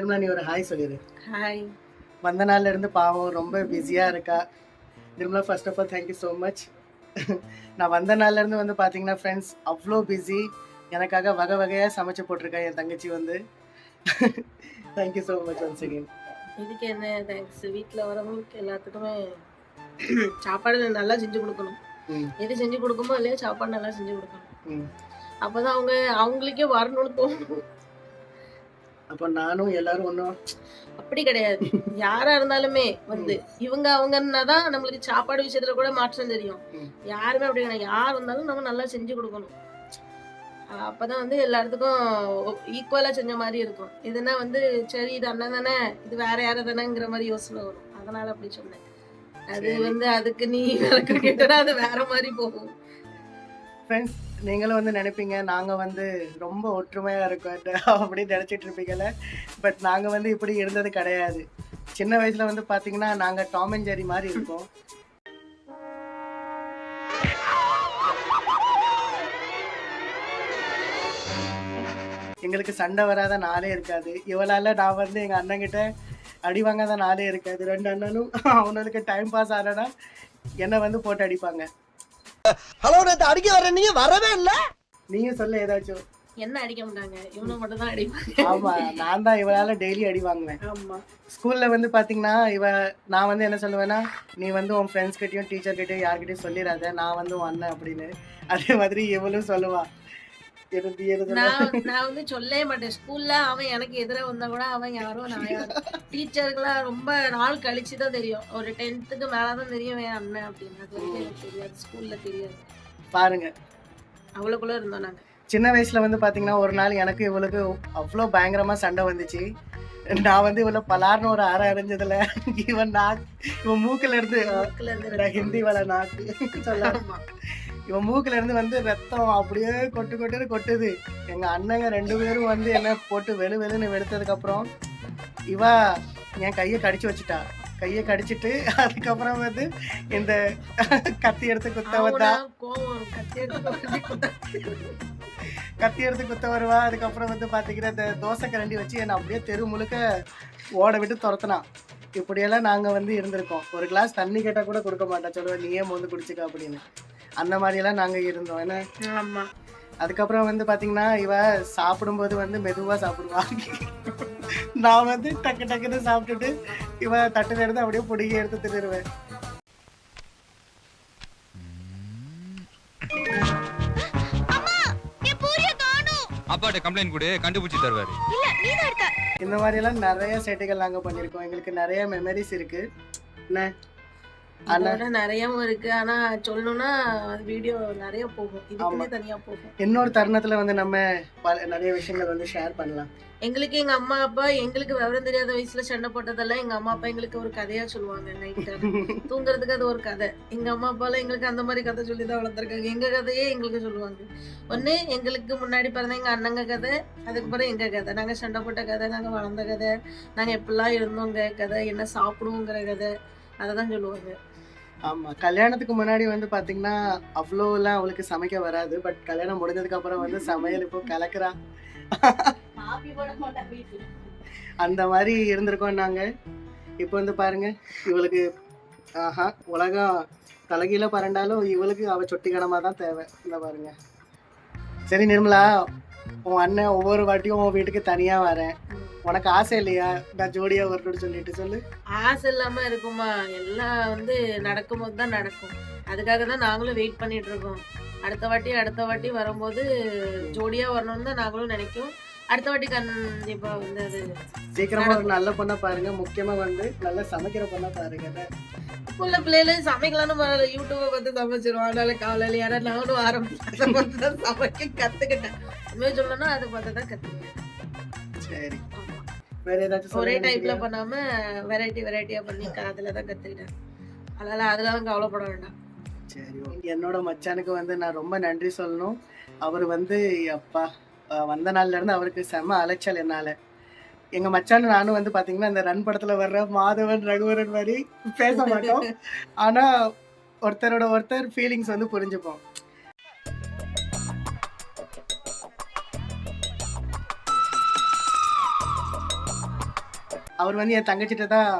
நிர்மலா நீ ஒரு ஹாய் சொல்லிடு. ஹாய். வந்த நாள்ல இருந்து பாவம் ரொம்ப பிஸியா இருக்கா. Nirmala first of all thank you so much. நான் வந்த நாள்ல இருந்து வந்து பாத்தீங்கன்னா ஃப்ரெண்ட்ஸ் அவ்வளோ பிஸி. எனக்காக வகை வகையா சமைச்சு போட்டிருக்கா என் தங்கச்சி வந்து. Thank you so much once again. இதுக்கு என்ன தேங்க்ஸ். வீட்டில் வரவங்களுக்கு எல்லாத்துக்குமே சாப்பாடு நல்லா செஞ்சு கொடுக்கணும். எது செஞ்சு கொடுக்குமோ இல்லையா சாப்பாடு நல்லா செஞ்சு கொடுக்கணும். அப்பதான் அவங்களுக்கே வரணும்னு தோணும். அப்ப நானும் எல்லாரும் ஒன்றும் அப்படி கிடையாது. யாரா இருந்தாலுமே வந்து இவங்க அவங்கன்னாதான் நம்மளுக்கு சாப்பாடு விஷயத்துல கூட மாற்றம் தெரியும். யாருமே அப்படி கிடையாது. யார் இருந்தாலும் நம்ம நல்லா செஞ்சு கொடுக்கணும். அப்பதான் வந்து எல்லாத்துக்கும் ஈக்குவலா செஞ்ச மாதிரி இருக்கும். இதுனா வந்து சரி இது அண்ணன் தானே, இது வேற யார தானேங்கிற மாதிரி யோசனை வரும். அதனால அப்படி சொன்னேன். அது வந்து அதுக்கு நீ விளக்கு கேட்டா அது வேற மாதிரி போகும். ஃப்ரெண்ட்ஸ் நீங்களும் வந்து நினைப்பீங்க நாங்கள் வந்து ரொம்ப ஒற்றுமையாக இருக்கோம் அப்படின்னு நினச்சிட்டு இருப்பீங்கல்ல. பட் நாங்கள் வந்து இப்படி இருந்தது கிடையாது. சின்ன வயசில் வந்து பார்த்தீங்கன்னா நாங்கள் டாம் அண்ட் ஜெர்ரி மாதிரி இருக்கோம். எங்களுக்கு சண்டை வராத நாளே இருக்காது. இவளால் நான் வந்து எங்கள் அண்ணங்கிட்ட அடி வாங்காத நாளே இருக்காது. 2 அண்ணனும் அவனுக்கு டைம் பாஸ் ஆனா என்னை வந்து போட்டு அடிப்பாங்க. ஹலோ நேத்து அடிக்க வர நீங்க வரவே இல்ல. நீங்க சொல்ல ஏதாச்சும். என்ன அடிக்க மாட்டாங்க, இவனை மட்டும் தான் அடிப்பாங்க. ஆமா நான் தான் இவளால டெய்லி அடி வாங்குவேன். ஆமா ஸ்கூல்ல வந்து பாத்தீங்கன்னா நான் வந்து என்ன சொல்லுவேன்னா, நீ வந்து உன் ஃப்ரெண்ட்ஸ் கிட்டயும் டீச்சர் கிட்டயும் யார்கிட்டயும் சொல்லிடாத, நான் வந்து உன் அண்ணன் அப்படின்னு. அதே மாதிரி இவளும் சொல்லுவா. நான் வந்து சொல்லவே மாட்டேன். ஸ்கூல்ல அவன் எனக்கு எதிர வந்தா கூட அவன் யாரோ நான் யாரோ. டீச்சருக்குலாம் ரொம்ப நாள் கழிச்சுதான் தெரியும். ஒரு 10th மேலதான் தெரியும் என் அண்ணன் அப்படின்னு. அது வரைக்கும் எனக்கு தெரியாது. ஸ்கூல்ல தெரியாது. பாருங்க அவ்வளவுக்குள்ள இருந்தோம் நாங்க. சின்ன வயசுல வந்து பாத்தீங்கன்னா ஒரு நாள் எனக்கு இவளுக்கு அவ்வளோ பயங்கரமா சண்டை வந்துச்சு. நான் வந்து இவ்வளவு பலார்னு ஒரு அரை அரைஞ்சதுல இவன் மூக்குல இருந்து ஹிந்தி வள நாக்கு சொல்லாமா இவன் மூக்குல இருந்து வந்து ரத்தம் அப்படியே கொட்டுது. எங்க அண்ணங்க 2 பேரும் வந்து என்ன போட்டு வெளுன்னு வெளுத்ததுக்கு அப்புறம் இவ என் கையை கடிச்சு வச்சுட்டா. கையை கடிச்சிட்டு அதுக்கப்புறம் வந்து இந்த கத்தி எடுத்து குத்த வந்தா. கத்தி எடுத்து குத்த வருவா. அதுக்கப்புறம் வந்து பாத்தீங்கன்னா இந்த தோசை கரண்டி வச்சு என்னை அப்படியே தெரு முழுக்க ஓட விட்டு துரத்துனான். இப்படியெல்லாம் நாங்க வந்து இருந்திருக்கோம். ஒரு கிளாஸ் தண்ணி கேட்டா கூட கொடுக்க மாட்டா. சொல்லுவேன் நீயே வந்து குடிச்சுக்க அப்படின்னு. அந்த மாதிரியெல்லாம் நாங்க இருந்தோம். என்ன ஆமா. அதுக்கப்புறம் வந்து பாத்தீங்கன்னா இவ சாப்பிடும்போது வந்து மெதுவா சாப்பிடுவா. நான் வந்து டக்குன்னு சாப்பிட்டுட்டு இவ தட்டுல இருந்து அப்படியே பொடியை எடுத்து தின்னுருவேன். அப்பாட்ட கம்ப்ளைண்ட் கொடு, கண்டுபிடிச்சு தருவாரு. இந்த மாதிரி எல்லாம் நிறைய சேட்டைகள் நாங்க பண்ணிருக்கோம். எங்களுக்கு நிறைய மெமரிஸ் இருக்கு. என்ன அதோட நிறையவும் இருக்கு. ஆனா சொல்லணும்னா வீடியோ நிறைய போகும். இதுக்குமே தனியா போகும். இன்னொரு தருணத்துல வந்து நம்ம நிறைய விஷயங்கள் வந்து ஷேர் பண்ணலாம். எங்களுக்கு எங்க அம்மா அப்பா எங்களுக்கு விவரம் தெரியாத வயசுல சண்டை போட்டதெல்லாம் எங்க அம்மா அப்பா எங்களுக்கு ஒரு கதையா சொல்லுவாங்க. நைட்டு தூங்குறதுக்கு அது ஒரு கதை. எங்க அம்மா அப்பாலாம் எங்களுக்கு அந்த மாதிரி கதை சொல்லிதான் வளர்த்துருக்காங்க. எங்க கதையே எங்களுக்கு சொல்லுவாங்க. ஒண்ணு எங்களுக்கு முன்னாடி பிறந்த எங்க அண்ணங்க கதை, அதுக்கப்புறம் எங்க கதை, நாங்க சண்டை போட்ட கதை, நாங்க வளர்ந்த கதை, நாங்க எப்படிலாம் இருந்தோங்க கதை, என்ன சாப்பிடுவோங்கிற கதை, அததான் சொல்லுவாங்க. ஆமா கல்யாணத்துக்கு முன்னாடி வந்து பாத்தீங்கன்னா அவ்வளோலாம் அவளுக்கு சமைக்க வராது. பட் கல்யாணம் முடிஞ்சதுக்கு அப்புறம் வந்து சமையல் இப்போ கலக்குறா. அந்த மாதிரி இருந்திருக்கோம் நாங்க. இப்போ வந்து பாருங்க இவளுக்கு உலகம் தலைகீழ பரண்டாலும் இவளுக்கு அவ சொட்டிக்கணமா தான் தேவை. இந்த பாருங்க. சரி நிர்மலா, உன் அண்ணன் ஒவ்வொரு வாட்டியும் உன் வீட்டுக்கு தனியா வரேன். உனக்கு ஆசை இல்லையா நான் ஜோடியா வரணும்னு சொல்லிட்டு சொல்லு. ஆசை இல்லாம இருக்குமா? எல்லாம் வந்து நடக்கும் போது தான் நடக்கும். அதுக்காக தான் நாங்களும் வெயிட் பண்ணிட்டு இருக்கோம். அடுத்த வாட்டி வரும்போது ஜோடியா வரணும்னு தான் நாங்களும் நினைக்கும். அடுத்த வாட்டி கண்டிப்பா வந்து அது சீக்கிரமா ஒரு நல்ல பொண்ணா பாருங்க. முக்கியமா வந்து நல்லா சமைக்கிற பொண்ணா பாருங்க. உள்ள பிள்ளைல சமைக்கலாம்னு யூடியூபை பார்த்து சமைச்சிருவோம். அதனால காலையில யாராவது நானும் ஆரம்பிச்சு சமைக்க கத்துக்கிட்டேன். உண்மையை சொல்லணும்னா அதை பார்த்து தான் கத்துக்கிட்டேன். சரி வேற ஏதாச்சும் ஒரே டைப்ல பண்ணாம வெரைட்டியா பண்ணி அதுல தான் கத்துக்கிட்டேன். அதனால அதெல்லாம் கவலைப்பட வேண்டாம். சரி என்னோட மச்சானுக்கு வந்து நான் ரொம்ப நன்றி சொல்லணும். அவர் வந்து அப்பா வந்த நாள்ல இருந்து அவருக்கு செம அலைச்சல் என்னால. எங்க மச்சான் நானும் வந்து பாத்தீங்கன்னா இந்த ரன் படத்துல வர்ற மாதவன் ரகுவரன் மாதிரி பேச மாட்டோம். ஆனா ஒருத்தர் ஃபீலிங்ஸ் வந்து புரிஞ்சுப்போம். அவர் வந்து என் தங்கச்சிட்ட தான்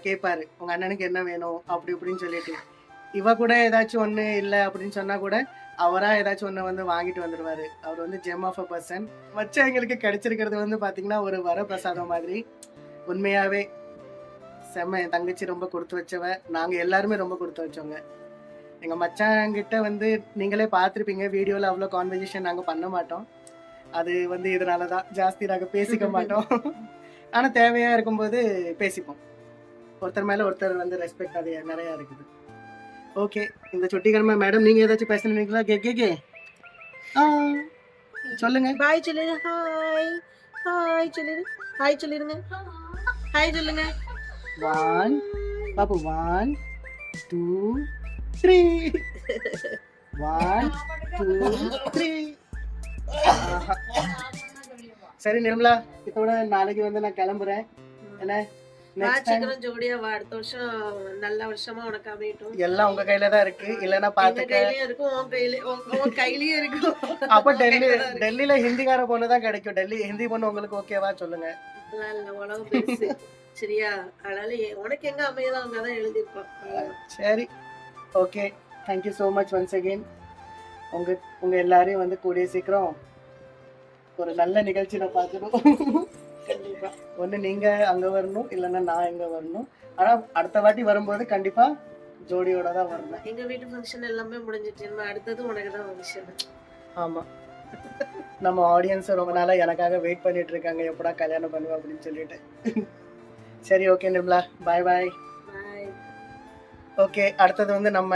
கேட்பாரு உங்க அண்ணனுக்கு என்ன வேணும் அப்படி இப்படின்னு சொல்லிட்டு. இவ கூட ஏதாச்சும் ஒண்ணு இல்லை அப்படின்னு சொன்னா கூட அவரா ஏதாச்சும் ஒண்ணு வந்து வாங்கிட்டு வந்துடுவாரு. அவர் வந்து ஜெம் ஆஃப் அ பர்சன். மச்சான் எங்களுக்கு கிடைச்சிருக்கிறது வந்து பாத்தீங்கன்னா ஒரு வரப்பிரசாதம் மாதிரி. உண்மையாவே செம்ம. என் தங்கச்சி ரொம்ப கொடுத்து வச்சவ, நாங்க எல்லாருமே ரொம்ப கொடுத்து வச்சோங்க. எங்க மச்சான் கிட்ட வந்து நீங்களே பார்த்துருப்பீங்க வீடியோல அவ்வளோ கான்வர்சேஷன் நாங்க பண்ண மாட்டோம். அது வந்து இதனாலதான் ஜாஸ்தி நாங்க பேசிக்க மாட்டோம். ஆனா தேவையா இருக்கும்போது பேசிப்போம். ஒருத்தர் மேல ஒருத்தர் வந்து ரெஸ்பெக்ட் அது நிறைய இருக்குது. ஓகே, இந்த சுட்டிக்கிழமை மேடம் நீங்க ஏதாச்சும் பேசணுங்களா? கே சொல்லுங்க. பாய் சொல்லுங்க. ஹாய் ஹாய் சொல்லிடு. ஹாய் சொல்லிடுங்க. ஹாய் சொல்லுங்க. 1 பாப்பு 1 2 3 1 2 3. சரி நிர்மலா, இதோட நாளைக்கு வந்து நான் கிளம்புறேன். என்ன சீக்கிரம் ஜோடியா வா. அடுத்த வருஷம் நல்ல வருஷமா உனக்கு அமையட்டும். எல்லாம் உங்க கையில தான் இருக்கு. இல்லன்னா பாத்துக்க. கையிலயும் இருக்கும், உன் கையிலயும் இருக்கும். அப்ப டெல்லியில ஹிந்திக்கார பொண்ணு தான் கிடைக்கும். டெல்லி ஹிந்தி பொண்ணு உங்களுக்கு ஓகேவா சொல்லுங்க. உலகம் பெருசு சரியா? அதனால உனக்கு எங்க அமையதோ அங்கதான் எழுதிருப்போம். சரி okay, thank you so much once again. உங்க எல்லாரையும் வந்து கூடிய சீக்கிரம் ஒரு நல்ல நிகழ்ச்சியில பார்க்கணும். கண்டிப்பா ஒண்ணு நீங்க அங்க வரணும், இல்லைன்னா நான் இங்க வரணும். ஆனா அடுத்த வாட்டி வரும்போது கண்டிப்பா ஜோடியோட தான் வரணும். எங்க வீட்டு ஃபங்க்ஷன் எல்லாமே முடிஞ்சிட்டு, அடுத்தது உனக்கு தான் ஃபங்க்ஷன். ஆமா, நம்ம ஆடியன்ஸ் ரொம்ப நாளா எனக்காக வெயிட் பண்ணிட்டு இருக்காங்க, எப்படா கல்யாணம் பண்ணுவோம் அப்படின்னு சொல்லிட்டு. சரி ஓகே நிர்மலா, பாய் பாய். ஓகே, அடுத்தது வந்து நம்ம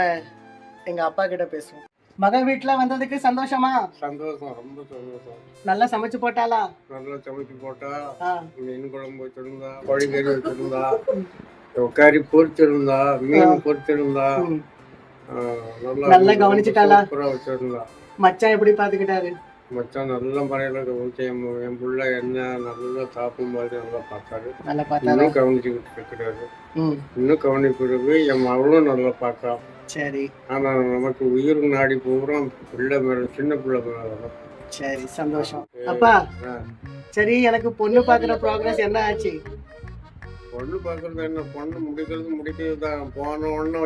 எங்க அப்பா கிட்ட பேசுவோம். மக வீட்டுல வந்ததுக்கு சந்தோஷமா? சந்தோஷம், ரொம்ப சந்தோஷம். நல்லா சமைச்சு போட்டாளா? நல்லா சமைச்சு போட்டா. மீன் குழம்பு வச்சிருந்தா, கோழிக்கறி வச்சிருந்தா, கறி பொரிச்சிருந்தா, மீன் பொரிச்சிருந்தா, நல்லா கவனிச்சுட்டாளா? சூப்பரா வச்சிருந்தா. மச்சான் எப்படி பாத்துக்கிட்டாரு? மச்சான் நல்லா பறையில கவனிச்சேன். என் புள்ள என்ன நல்லா சாப்பிடும் போது நல்லா பார்த்தாரு. நல்லா பார்த்தாரு. இன்னும் கவனிச்சுக்கிட்டு இருக்கிறாரு. இன்னும் கவனிப்பிறகு என் மகளும் நல்லா பார்க்கா. சரி. ஆனா நமக்கு உயிர் நாடி பூரா பிள்ளை மேல, சின்ன பிள்ளை மேல. சரி சந்தோஷம். அப்பா சரி, எனக்கு பொண்ணு பாக்குற ப்ராக்ரஸ் என்ன ஆச்சு? பொண்ணு பாக்குறது என்ன, பொண்ணு முடிக்கிறது தான். போன உடனே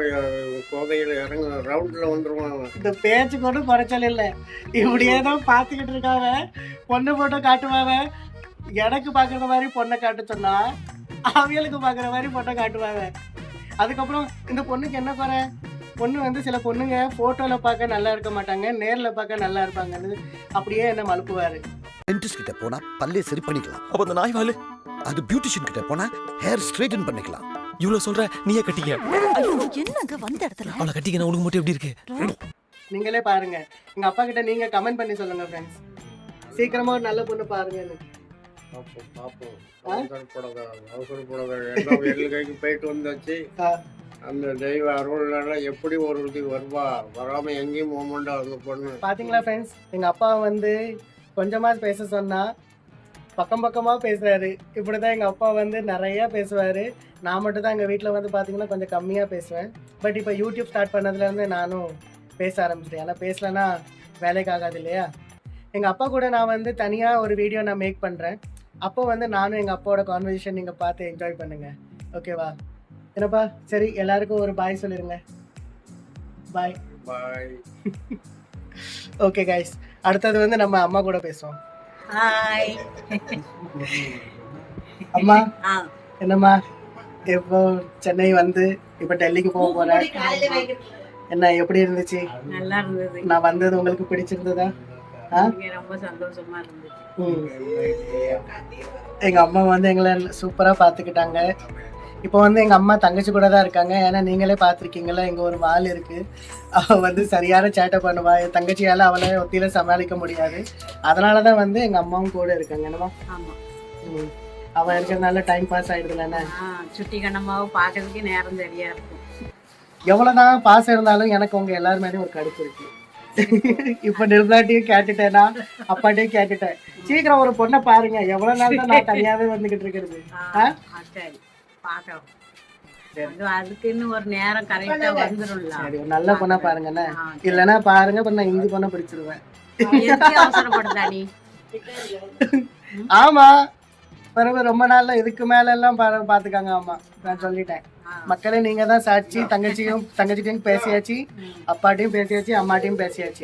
கோதையில இறங்க ரவுண்ட்ல வந்துருவாங்க. இந்த பேச்சு கூட குறைச்சல் இல்ல. இப்படியே தான் பாத்துக்கிட்டு இருக்காங்க. பொண்ணு போட்டோ காட்டுவாங்க. எனக்கு பாக்குற மாதிரி பொண்ணை காட்ட சொன்னா அவங்களுக்கு பாக்குற மாதிரி பொண்ணை காட்டுவாங்க. அதுக்கப்புறம் இந்த பொண்ணுக்கு என்ன குறை? பொண்ணு வந்து சில பொண்ணுங்க போட்டோல பார்க்க நல்லா இருக்க மாட்டாங்க, நேர்ல பார்க்க நல்லா இருப்பாங்கன்னு அப்படியே என்ன மலுப்புவாரு. டென்டிஸ்ட் கிட்ட போனா பல்லே சரி பண்ணிக்கலாம். அப்ப அந்த நாய் வாலு அது பியூட்டிஷியன் கிட்ட போனா ஹேர் ஸ்ட்ரைட்டன் பண்ணிக்கலாம். இவ்வளவு சொல்ற, நீயே கட்டிக்க. என்னங்க வந்த இடத்துல அவளை கட்டிக்க, உனக்கு மட்டும் எப்படி இருக்கு? நீங்களே பாருங்க. எங்க அப்பா கிட்ட நீங்க கமெண்ட் பண்ணி சொல்லுங்க ஃப்ரெண்ட்ஸ். சீக்கிரமா ஒரு நல்ல பொண்ணு பாருங்க. அவசரப்படாத. எல்லாம் எள்ளு கைக்கு போயிட்டு வந்தாச்சு. அந்த தெய்வ அருள்னால எப்படி ஒரு இது வருவா, வராம எங்கேயும் போக மாட்டா அந்த பொண்ணு. பாத்தீங்களா ஃப்ரெண்ட்ஸ், எங்க அப்பா வந்து கொஞ்சமா பேச சொன்னா பக்கம் பக்கமா பேசுறாரு. இப்படிதான் எங்க அப்பா வந்து நிறைய பேசுவாரு. நான் மட்டும் தான் எங்க வீட்டுல வந்து பாத்தீங்கன்னா கொஞ்சம் கம்மியா பேசுவேன். பட் இப்போ யூடியூப் ஸ்டார்ட் பண்ணதுல இருந்து நானும் பேச ஆரம்பிச்சிட்டேன். ஏன்னா பேசலன்னா வேலைக்கு ஆகாது இல்லையா? எங்க அப்பா கூட நான் வந்து தனியா ஒரு வீடியோ நான் மேக் பண்றேன். அப்போ வந்து நானும் எங்க அப்பாவோட கான்வர்சேஷன் நீங்க பார்த்து என்ஜாய் பண்ணுங்க. ஓகேவா? என்னப்பா? சரி, எல்லாருக்கும் ஒரு பாய் சொல்லிருங்க. பாய் பாய். ஓகே கைஸ், அடுத்தது வந்து நம்ம அம்மா கூட பேசுவோம். ஹாய் அம்மா, என்னம்மா எப்போ சென்னை வந்து இப்போ டெல்லிக்கு போக போறேன், என்ன எப்படி இருந்துச்சு? நல்லா இருந்தது. நான் வந்தது உங்களுக்கு பிடிச்சிருந்ததா? ரொம்ப சந்தோஷமா இருந்துச்சு. எங்க அம்மா வந்து எங்களை சூப்பரா பாத்துக்கிட்டாங்க. இப்போ வந்து எங்க அம்மா தங்கச்சி கூட தான் இருக்காங்க. ஏன்னா நீங்களே பார்த்துருக்கீங்களா, எங்க ஒரு வால் இருக்கு. அவ வந்து சரியான சேட்டை பண்ணுவா. என் தங்கச்சியால அவளை ஒத்தியில சமாளிக்க முடியாது. அதனாலதான் வந்து எங்க அம்மாவும் கூட இருக்காங்க. என்னமா? ஆமா, அவ இருக்கிறதுனால டைம் பாஸ் ஆயிடுதுல. சுட்டி கண்ணம்மாவை பாக்குறதுக்கு நேரம் சரியா இருக்கும். எவ்வளவுதான் பாசம் இருந்தாலும் எனக்கு உங்க எல்லாரும் மேலேயும் ஒரு கடுப்பு இருக்கு. இப்ப நிர்மலாட்டையும் கேட்டுட்டேன்னா அப்பாட்டையும் கேட்டுட்டேன். சீக்கிரம் ஒரு பொண்ணை பாருங்க. எவ்வளவு நாள் தான் நான் தனியாவே வந்துகிட்டு இருக்கிறது? சரி, பாக்கலாம். அதுக்குன்னு ஒரு நேரம் கரெக்டா வந்துரும்ல. சரி, ஒரு நல்ல பொண்ணா பாருங்கண்ணே. இல்லன்னா பாருங்க, இப்ப நான் இந்தி பொண்ணை பிடிச்சிருவேன். அவசரப்படுதா நீ? ஆமா, பிறகு ரொம்ப நாள்ல இதுக்கு மேல எல்லாம் பாத்துக்காங்க அம்மா. நான் சொல்லிட்டேன் மக்களே, நீங்க தான் சாட்சி. தங்கச்சிட்டையும் பேசியாச்சு, அப்பாட்டையும் பேசியாச்சு, அம்மாட்டையும் பேசியாச்சு.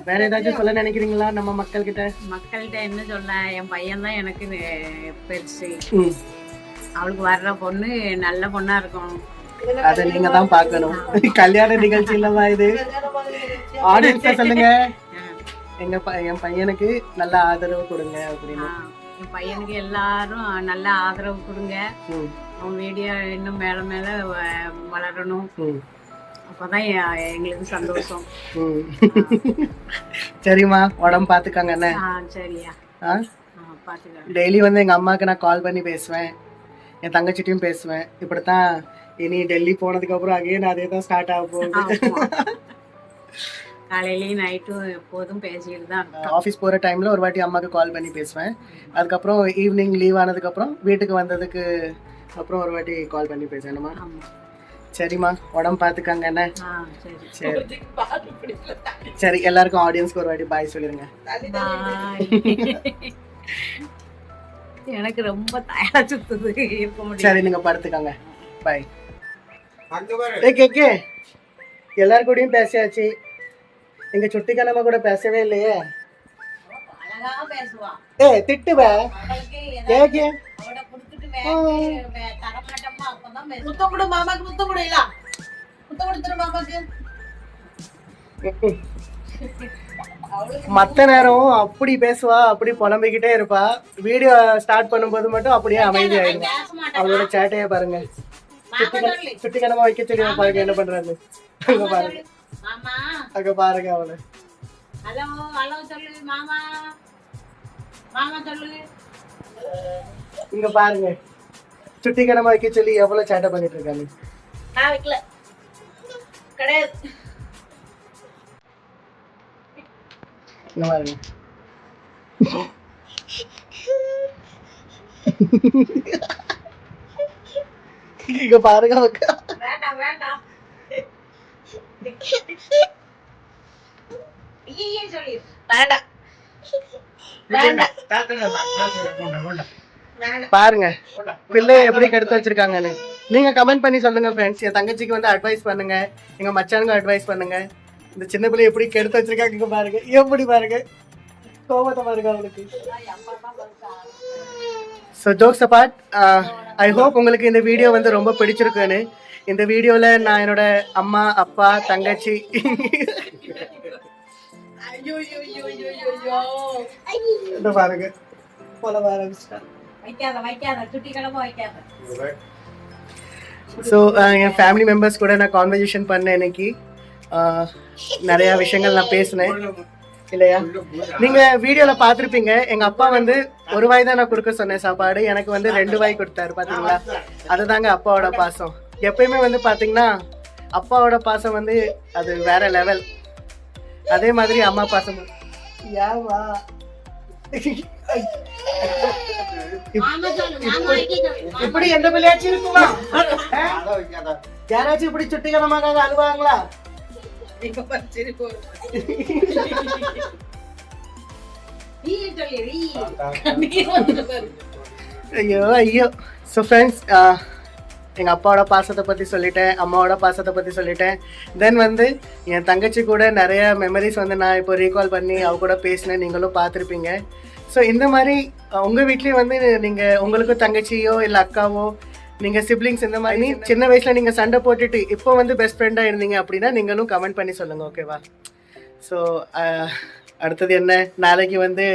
வேற ஏதாச்சும் சொல்ல நினைக்கிறீங்களா நம்ம மக்கள் கிட்ட? மக்கள்கிட்ட என்ன சொல்ல, என் பையன் தான் எனக்கு பெருசு. அவளுக்கு வர்ற பொண்ணு நல்ல பொண்ணா இருக்கும். அத நீங்க தான் பாக்கணும். கல்யாண நிகழ்ச்சி இல்லவா இது? ஆடியன்ஸ் சொல்லுங்க, என் பையனுக்கு நல்ல ஆதரவு கொடுங்க அப்படின்னு. என் பையனுக்கு எல்லாரும் நல்ல ஆதரவு கொடுங்க. அவன் வீடியோ இன்னும் மேல மேல வளரணும். அப்பதான் எங்களுக்கு சந்தோஷம். சரிம்மா, உடம்பு பாத்துக்காங்க என்ன? சரியா, பாத்துக்க. டெய்லி வந்து எங்க அம்மாவுக்கு நான் கால் பண்ணி பேசுவேன், என் தங்கச்சிட்டையும் பேசுவேன். இப்படித்தான் இனி டெல்லி போனதுக்கு அப்புறம் அகைன் அதே தான் ஸ்டார்ட் ஆக போகுது. காலையிலயும் நைட்டும் எப்போதும் பேசிட்டு தான். ஆஃபீஸ் போகிற டைமில் ஒரு வாட்டி அம்மாவுக்கு கால் பண்ணி பேசுவேன். அதுக்கப்புறம் ஈவினிங் லீவ் ஆனதுக்கப்புறம் வீட்டுக்கு வந்ததுக்கு அப்புறம் ஒரு வாட்டி கால் பண்ணி பேசணுமா? சரிம்மா, உடம்பு பார்த்துக்காங்க என்ன? சரி சரி, எல்லாருக்கும் ஆடியன்ஸ்க்கு ஒரு வாட்டி பாய் சொல்லிருங்க. எனக்கு ரொம்ப தயாரா சுத்துது, இருக்க முடியும். சரி, நீங்க படுத்துக்காங்க. பாய். கேக்கே, எல்லாரு கூடயும் பேசியாச்சு. எங்க சுட்டி கண்ணம்மா கூட பேசவே இல்லையே. திட்டுவ கேக்கே. மத்த நேரம் அப்படி பேசுவா, அப்படி புலம்பிக்கிட்டே இருப்பா. வீடியோ ஸ்டார்ட் பண்ணும்போது மட்டும் அப்படியே அமைதியாயிடும். அவளோட சேட்டையே பாருங்க. சுட்டி கண்ணம்மா வைக்க சொல்லி பாருங்க என்ன பண்றாரு. அங்க பாருங்க, அங்க பாருங்க அவளை. ஹலோ ஹலோ சொல்லு மாமா, மாமா சொல்லு. இங்க பாருங்க, சுட்டி கண்ணம்மா வைக்க சொல்லி எவ்வளவு சேட்டை பண்ணிட்டு இருக்காங்க. நான் வைக்கல கிடையாது. இங்க பாருங்க. இங்க பாருங்க. வேண்டாம் வேண்டாம் பாருங்க பிள்ளை எப்படி கெடுத்து வச்சிருக்காங்கன்னு. நீங்க கமெண்ட் பண்ணி சொல்லுங்க ஃப்ரெண்ட்ஸ். என் தங்கச்சிக்கு வந்து அட்வைஸ் பண்ணுங்க, எங்க மச்சானுங்க அட்வைஸ் பண்ணுங்க. இந்த சின்ன பிள்ளை எப்படி கெடுத்து வச்சிருக்காங்க. இங்க பாருங்க, எப்படி பாருங்க, கோபத்தை பாருங்க அவளுக்கு. So jokes abort, I hope உங்களுக்கு இந்த வீடியோ வந்து ரொம்ப பிடிச்சிருக்குன்னு. இந்த வீடியோல நான் என்னோட அம்மா, அப்பா, தங்கச்சி பாருங்க ஸோ என் ஃபேமிலி மெம்பர்ஸ் கூட நான் கான்வர்சேஷன் பண்ணேன் இன்னைக்கு. நிறைய விஷயங்கள் நான் பேசினேன் இல்லையா? நீங்க வீடியோல பாத்திருப்பீங்க, எங்க அப்பா வந்து ஒரு வாய் தான் நான் கொடுக்க சொன்னேன் சாப்பாடு, எனக்கு வந்து 2 வாய் கொடுத்தாரு. பாத்தீங்களா? அதுதாங்க அப்பாவோட பாசம். எப்பயுமே வந்து பாத்தீங்கன்னா அப்பாவோட பாசம் வந்து அது வேற லெவல். அதே மாதிரி அம்மா பாசம். இப்படி எந்த பிள்ளையாச்சும் இருக்குமா? யாராச்சும் இப்படி சுட்டிகரமாக அழுவாங்களா? ஐயோ ஐயோ. ஸோ ஃப்ரெண்ட்ஸ், எங்கள் அப்பாவோட பாசத்தை பற்றி சொல்லிட்டேன், அம்மாவோட பாசத்தை பற்றி சொல்லிட்டேன். தென் வந்து என் தங்கச்சி கூட நிறைய மெமரிஸ் வந்து நான் இப்போ ரீகால் பண்ணி அவ கூட பேசினேன், நீங்களும் பார்த்துருப்பீங்க. ஸோ இந்த மாதிரி உங்கள் வீட்லேயும் வந்து நீங்கள் உங்களுக்கும் தங்கச்சியோ இல்லை அக்காவோ, நீங்கள் சிப்ளிங்ஸ் இந்த மாதிரி சின்ன வயசில் நீங்கள் சண்டை போட்டுட்டு இப்போ வந்து பெஸ்ட் ஃப்ரெண்டாக இருந்தீங்க அப்படின்னா நீங்களும் கமெண்ட் பண்ணி சொல்லுங்கள், ஓகேவா? ஸோ அடுத்தது என்ன, நாளைக்கு வந்து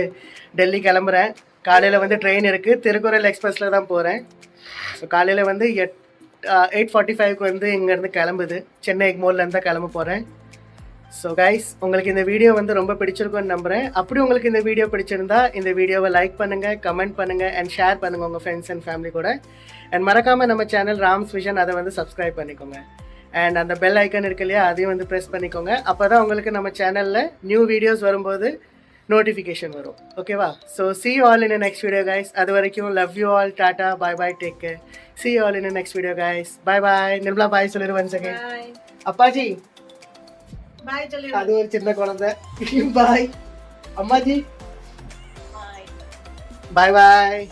டெல்லி கிளம்புறேன். காலையில் வந்து ட்ரெயின் இருக்குது, திருக்குறள் எக்ஸ்பிரஸில் தான் போகிறேன். ஸோ காலையில் வந்து 8:45க்கு வந்து இங்கேருந்து கிளம்புது, சென்னை எக்மோர்லேருந்து தான் கிளம்ப போகிறேன். ஸோ கைஸ், உங்களுக்கு இந்த வீடியோ வந்து ரொம்ப பிடிச்சிருக்கும்னு நம்புகிறேன். அப்படி உங்களுக்கு இந்த வீடியோ பிடிச்சிருந்தா இந்த வீடியோவை லைக் பண்ணுங்கள், கமெண்ட் பண்ணுங்கள் அண்ட் ஷேர் பண்ணுங்கள் உங்கள் ஃப்ரெண்ட்ஸ் அண்ட் ஃபேமிலி கூட. அண்ட் மறக்காமல் நம்ம சேனல் ராம்ஸ் விஷன் அதை வந்து சப்ஸ்கிரைப் பண்ணிக்கோங்க. அண்ட் அந்த பெல் ஐக்கன் இருக்கு இல்லையா, அதையும் வந்து ப்ரெஸ் பண்ணிக்கோங்க. அப்போ தான் உங்களுக்கு நம்ம சேனலில் நியூ வீடியோஸ் வரும்போது நோட்டிஃபிகேஷன் வரும், ஓகேவா? So see you all in the next video guys. அது வரைக்கும் love you all, tata, bye bye, take care. See you all in the next video guys. Bye bye. Nirmala bye சொல்லிடு once again. Appaji பாய் சொல்லி. அது ஒரு சின்ன குழந்தை. பாய் அம்மாஜி. பாய் பாய்.